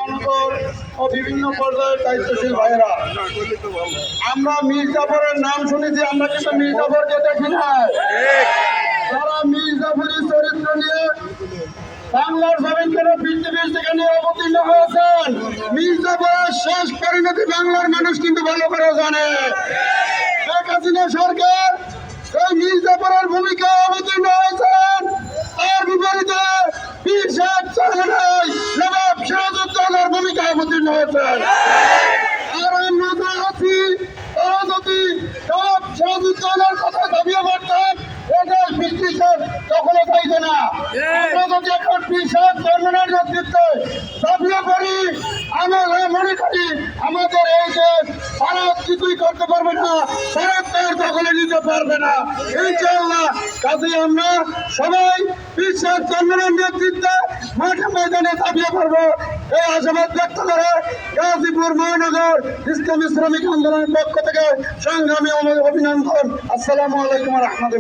মহানগর ও বিভিন্ন পর্যায়ের দায়িত্বশীল ভাইয়েরা, আমরা মীর জাফরের নাম শুনেছি, আমরা কিন্তু মীর জাফরকে দেখি না। তারা মীর জাফরের চরিত্র নিয়ে বাংলার জমিনকে পৃথিবীর থেকে নিয়ে অবতীর্ণ হয়েছেন। মীর জাফরের শেষ পরিণতি বাংলার মানুষ কিন্তু ভালো করে জানে। শেখ হাসিনা সরকার এই মীর জাফরের ভূমিকা অবতীর্ণ হয়েছেন, তার বিপরীতে পীর সাহেব চরমনাই নবাব সিরাজউদ্দৌলার ভূমিকা অবতীর্ণ হয়েছেন। আর আমরা তো আছি, তারা যদি নবাব সিরাজউদ্দৌলার কথা দাবিও করতেন, এটাই ব্রিটিশের দখলে চাইতো না। আমরা যদি এখন পীর সাহেব চরমনাইয়ের নেতৃত্বে দাবিও করি, আমরা মনে করি আমাদের এই দেশ ভারত কিছুই করতে পারবে না, ভারত তার দখলে নিতে পারবে না ইনশাআল্লাহ। কাজে আমরা সবাই পীর সাহেব চরমনাইয়ের নেতৃত্বে মাঠে ময়দানে দাবিও করবো। এই আশাবাদ ব্যক্ত করে গাজীপুর মহানগর ইসলামী শ্রমিক আন্দোলনের পক্ষ থেকে সংগ্রামী অভিনন্দন। আসসালামু আলাইকুম ওয়া রাহমাতুল্লাহ।